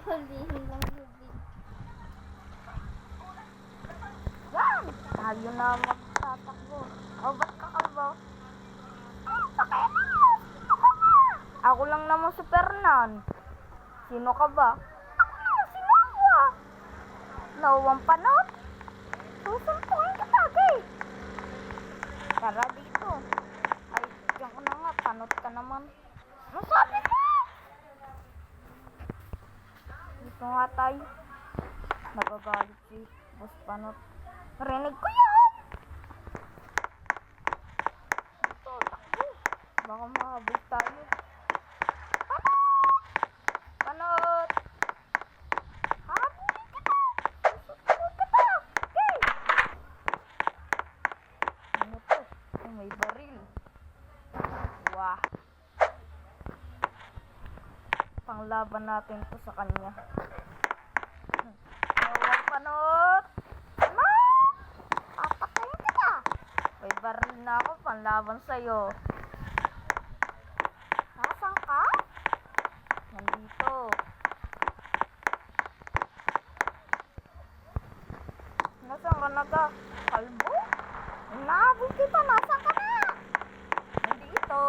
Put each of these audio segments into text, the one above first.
Hulihin lang lubid. Yan! Tayo na magtatakbo. O, ba't kakabo? Ako lang naman si Fernan. Sino ka ba? Ako naman si Noah. Noah ang panot. Susuntuin ka tagay. Tara dito. Ay, diyan ko na nga. Panot ka naman. Masabi ka! Dito nga tayo. Nagagalit si Boss Panot. Narinig ko yan! Dito, takbo. Baka mahabol tayo. Panot! Habulin kita! Susunod kita! Okay! Ano to? Oh, may baril. Wah! Panglaban natin to sa kanya. Huwag Panot! Panot! Papatayin kita! May baril na ako panglaban sa'yo. Nasaan ka? Nandito. Nasaan ka na ka? Kalbo? Nahabol kita. Nasaan ka na? Nandito.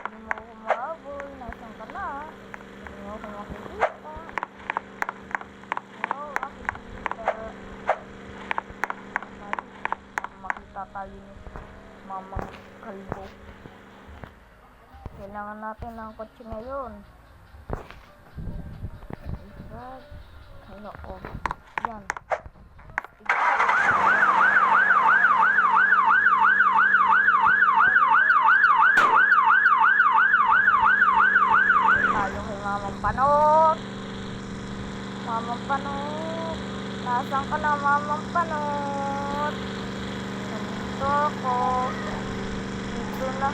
Hindi mo ako mahabol. Nasaan ka na? Hindi mo ako makikita. Hindi mo ako makikita. Makita tayo ni Mamang Kalbo. Kailangan natin ng kotse ngayon. God. Hello, oh. Yan. Tayo kay Mamang Panot. Mamang Panot. Nasaan ka na, Mamang Panot? Nandito ako. Dito na.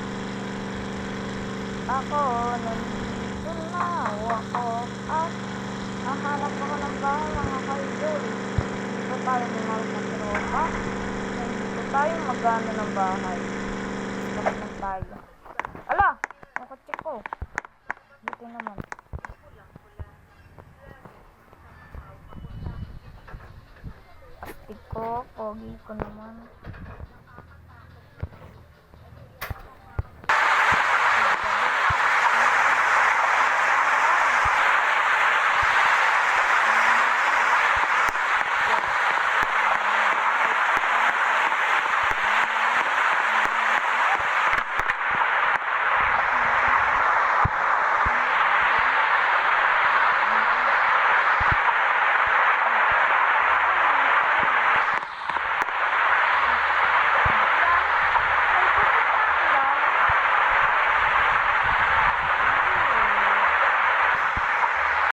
Ako, nandito na ako at nahanap ako ng bahay mga kaidol. Dito tayo may mga tropa. Dito tayo magano ng bahay. Tapos lang tayo. Ala! Ang kotse ko. Dito naman. Astig ko. Pogi ko naman.